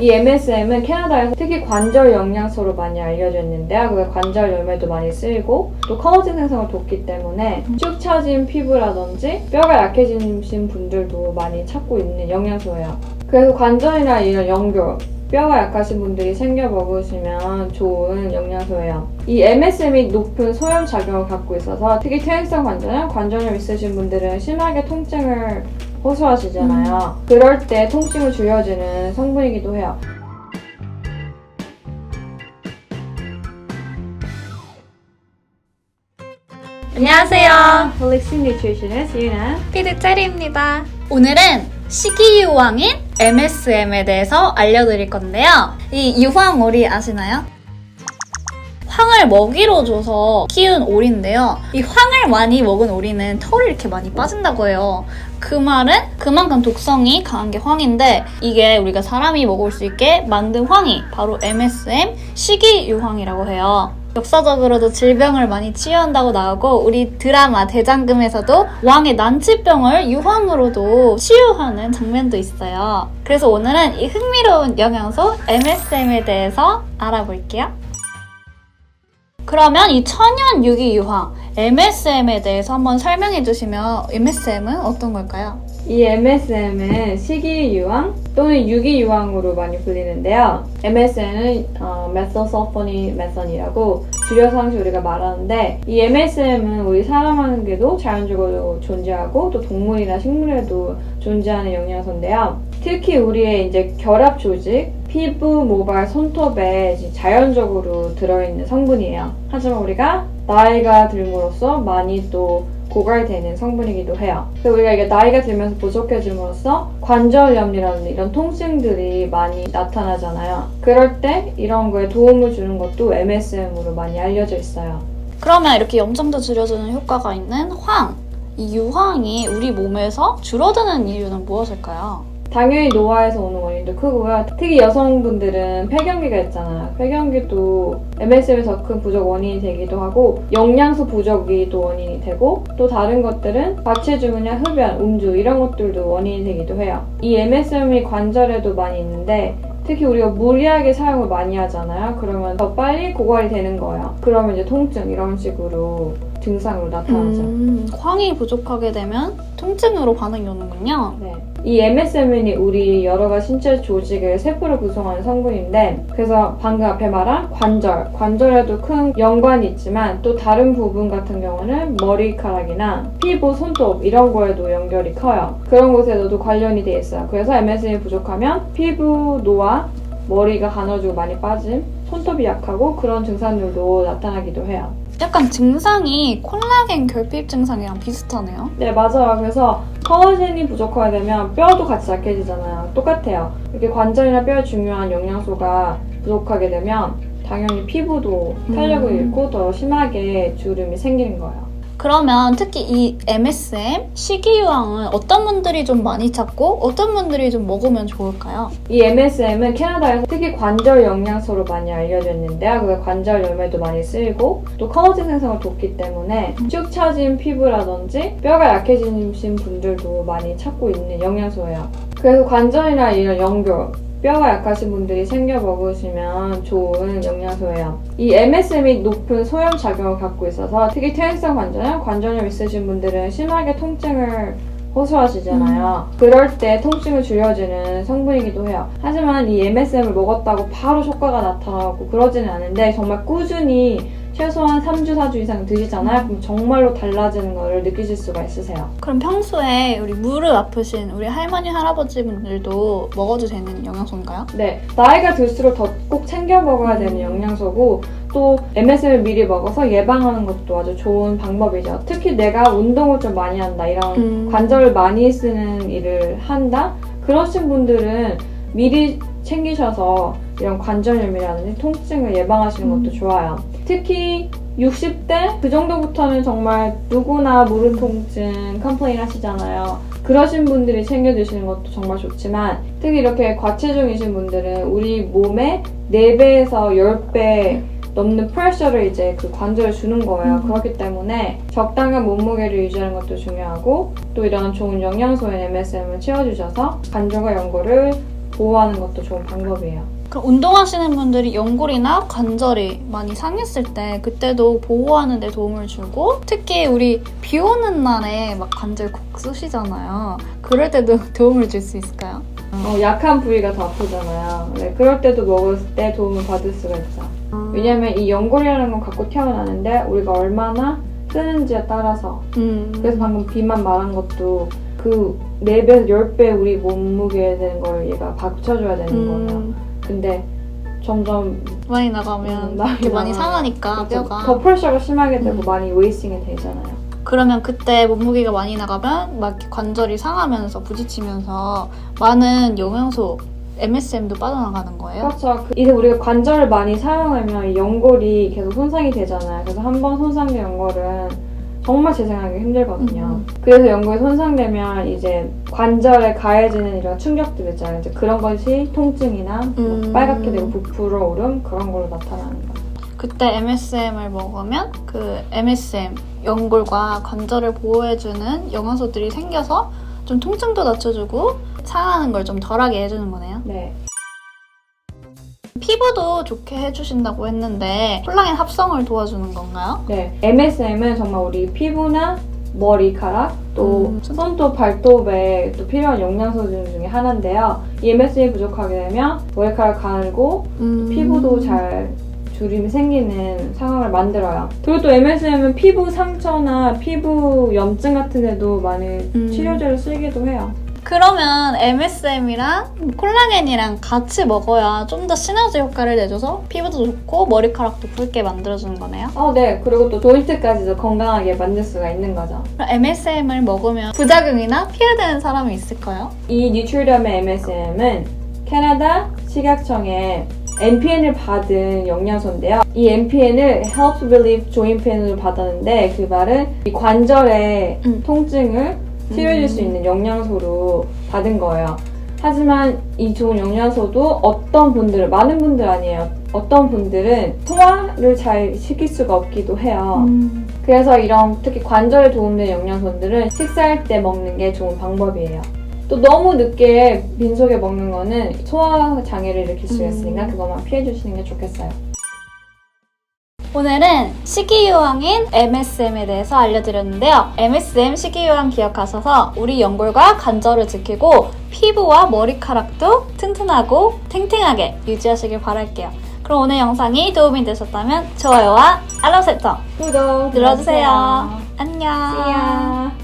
이 MSM은 캐나다에서 특히 관절 영양소로 많이 알려져 있는데요. 그 관절 열매도 많이 쓰이고 또 콜라겐 생성을 돕기 때문에 축 처진 피부라든지 뼈가 약해지신 분들도 많이 찾고 있는 영양소예요. 그래서 관절이나 이런 연골, 뼈가 약하신 분들이 챙겨 먹으시면 좋은 영양소예요. 이 MSM이 높은 소염 작용을 갖고 있어서 특히 퇴행성 관절염, 관절염 있으신 분들은 심하게 통증을 호소하시잖아요. 그럴 때 통증을 줄여주는 성분이기도 해요. 안녕하세요. Holistic Nutritionist 유나. 피드 체리입니다. 오늘은 식이유황인 MSM에 대해서 알려드릴 건데요. 이 유황오리 아시나요? 황을 먹이로 줘서 키운 오리인데요. 이 황을 많이 먹은 오리는 털이 이렇게 많이 빠진다고 해요. 그 말은 그만큼 독성이 강한 게 황인데 이게 우리가 사람이 먹을 수 있게 만든 황이 바로 MSM 식이유황이라고 해요. 역사적으로도 질병을 많이 치유한다고 나오고 우리 드라마 대장금에서도 왕의 난치병을 유황으로도 치유하는 장면도 있어요. 그래서 오늘은 이 흥미로운 영양소 MSM에 대해서 알아볼게요. 그러면 이 천연 유기유황 MSM에 대해서 한번 설명해 주시면 MSM은 어떤 걸까요? 이 MSM은 식이유황 또는 유기유황으로 많이 불리는데요. MSM은 메소설포닌 메선이라고 줄여서 항상 우리가 말하는데 이 MSM은 우리 사람에게도 자연적으로 존재하고 또 동물이나 식물에도 존재하는 영양소인데요. 특히 우리의 이제 결합 조직, 피부, 모발, 손톱에 자연적으로 들어있는 성분이에요. 하지만 우리가 나이가 들므로써 많이 또 고갈되는 성분이기도 해요. 그래서 우리가 이게 나이가 들면서 부족해짐으로써 관절염이라는 이런 통증들이 많이 나타나잖아요. 그럴 때 이런 거에 도움을 주는 것도 MSM으로 많이 알려져 있어요. 그러면 이렇게 염증도 줄여주는 효과가 있는 황, 이 유황이 우리 몸에서 줄어드는 이유는 무엇일까요? 당연히 노화에서 오는 원인도 크고요. 특히 여성분들은 폐경기가 있잖아요. 폐경기도 MSM의 더 큰 부족 원인이 되기도 하고 영양소 부족이 또 원인이 되고 또 다른 것들은 과체중이나 흡연, 음주 이런 것들도 원인이 되기도 해요. 이 MSM이 관절에도 많이 있는데 특히 우리가 무리하게 사용을 많이 하잖아요. 그러면 더 빨리 고갈이 되는 거예요. 그러면 이제 통증 이런 식으로 증상으로 나타나죠. 황이 부족하게 되면 통증으로 반응이 오는군요. 네. 이 MSM이 우리 여러 가지 신체 조직을 세포를 구성하는 성분인데 그래서 방금 앞에 말한 관절에도 큰 연관이 있지만 또 다른 부분 같은 경우는 머리카락이나 피부, 손톱 이런 거에도 연결이 커요. 그런 곳에도 관련이 돼 있어요. 그래서 MSM이 부족하면 피부 노화, 머리가 가늘어지고 많이 빠짐, 손톱이 약하고 그런 증상들도 나타나기도 해요. 약간 증상이 콜라겐 결핍 증상이랑 비슷하네요. 네, 맞아요. 그래서 콜라겐이 부족하게 되면 뼈도 같이 약해지잖아요. 똑같아요. 이렇게 관절이나 뼈에 중요한 영양소가 부족하게 되면 당연히 피부도 탄력을 잃고 더 심하게 주름이 생기는 거예요. 그러면 특히 이 MSM 식이유황은 어떤 분들이 좀 많이 찾고 어떤 분들이 좀 먹으면 좋을까요? 이 MSM은 캐나다에서 특히 관절 영양소로 많이 알려져 있는데요. 그 관절 열매도 많이 쓰이고 또 콜라겐 생성을 돕기 때문에 축 처진 피부라든지 뼈가 약해지신 분들도 많이 찾고 있는 영양소예요. 그래서 관절이나 이런 연골, 뼈가 약하신 분들이 챙겨 먹으시면 좋은 영양소예요. 이 MSM이 높은 소염 작용을 갖고 있어서 특히 퇴행성 관절염, 관절염 있으신 분들은 심하게 통증을 호소하시잖아요. 그럴 때 통증을 줄여주는 성분이기도 해요. 하지만 이 MSM을 먹었다고 바로 효과가 나타나고 그러지는 않은데 정말 꾸준히 최소한 3주, 4주 이상 드시잖아요. 그럼 정말로 달라지는 걸 느끼실 수가 있으세요. 그럼 평소에 우리 무릎 아프신 우리 할머니, 할아버지분들도 먹어도 되는 영양소인가요? 네, 나이가 들수록 더 꼭 챙겨 먹어야 되는 영양소고 또 MSM을 미리 먹어서 예방하는 것도 아주 좋은 방법이죠. 특히 내가 운동을 좀 많이 한다, 이런 관절을 많이 쓰는 일을 한다? 그러신 분들은 미리 챙기셔서 이런 관절염이라든지 통증을 예방하시는 것도 좋아요. 특히 60대 그 정도부터는 정말 누구나 무릎 통증 컴플레인 하시잖아요. 그러신 분들이 챙겨 드시는 것도 정말 좋지만 특히 이렇게 과체중이신 분들은 우리 몸의 4배에서 10배 넘는 프레셔를 이제 그 관절에 주는 거예요. 그렇기 때문에 적당한 몸무게를 유지하는 것도 중요하고 또 이런 좋은 영양소인 MSM을 채워주셔서 관절과 연골을 보호하는 것도 좋은 방법이에요. 그럼 운동하시는 분들이 연골이나 관절이 많이 상했을 때 그때도 보호하는 데 도움을 주고 특히 우리 비 오는 날에 막 관절 콕 쑤시잖아요. 그럴 때도 도움을 줄 수 있을까요? 약한 부위가 더 아프잖아요. 네, 그럴 때도 먹을 때 도움을 받을 수가 있죠. 왜냐면 이 연골이라는 건 갖고 태어나는데 우리가 얼마나 쓰는지에 따라서 그래서 방금 비만 말한 것도 그 4배, 10배 우리 몸무게에 되는 걸 얘가 받쳐줘야 되는 거예요. 근데 점점 많이 나가면 이렇게 많이 상하니까 뼈가 더 프레셔가 심하게 되고 많이 웨이스팅이 되잖아요. 그러면 그때 몸무게가 많이 나가면 막 이렇게 관절이 상하면서 부딪히면서 많은 영양소 MSM도 빠져나가는 거예요? 그렇죠. 이제 우리가 관절을 많이 사용하면 이 연골이 계속 손상이 되잖아요. 그래서 한 번 손상된 연골은 정말 재생하기 힘들거든요. 그래서 연골이 손상되면 이제 관절에 가해지는 이런 충격들 있잖아요. 이제 그런 것이 통증이나 뭐 빨갛게 되고 부풀어 오름 그런 걸로 나타나는 거예요. 그때 MSM을 먹으면 그 MSM, 연골과 관절을 보호해주는 영양소들이 생겨서 좀 통증도 낮춰주고 상하는 걸 좀 덜하게 해주는 거네요. 네. 피부도 좋게 해주신다고 했는데 콜라겐 합성을 도와주는 건가요? 네. MSM은 정말 우리 피부나 머리카락, 또 손톱, 발톱에 또 필요한 영양소들 중에 하나인데요. 이 MSM이 부족하게 되면 머리카락 가늘고 피부도 잘 주름이 생기는 상황을 만들어요. 그리고 또 MSM은 피부 상처나 피부 염증 같은 데도 많이 치료제로 쓰기도 해요. 그러면 MSM이랑 콜라겐이랑 같이 먹어야 좀 더 시너지 효과를 내줘서 피부도 좋고 머리카락도 굵게 만들어주는 거네요? 네. 그리고 또 조인트까지도 건강하게 만들 수가 있는 거죠. 그럼 MSM을 먹으면 부작용이나 피해되는 사람이 있을까요? 이 뉴트리덤의 MSM은 캐나다 식약청에 NPN을 받은 영양소인데요. 이 NPN을 Helps Relieve Joint Pain으로 받았는데 그 말은 이 관절의 통증을 치료해줄 수 있는 영양소로 받은 거예요. 하지만 이 좋은 영양소도 어떤 분들은, 많은 분들 아니에요. 어떤 분들은 소화를 잘 시킬 수가 없기도 해요. 그래서 이런 특히 관절에 도움되는 영양소들은 식사할 때 먹는 게 좋은 방법이에요. 또 너무 늦게 빈속에 먹는 거는 소화 장애를 일으킬 수가 있으니까 그것만 피해 주시는 게 좋겠어요. 오늘은 식이요항인 MSM에 대해서 알려드렸는데요. MSM 식이요항 기억하셔서 우리 연골과 관절을 지키고 피부와 머리카락도 튼튼하고 탱탱하게 유지하시길 바랄게요. 그럼 오늘 영상이 도움이 되셨다면 좋아요와 알람 설정 구독 눌러주세요. 안녕. See ya.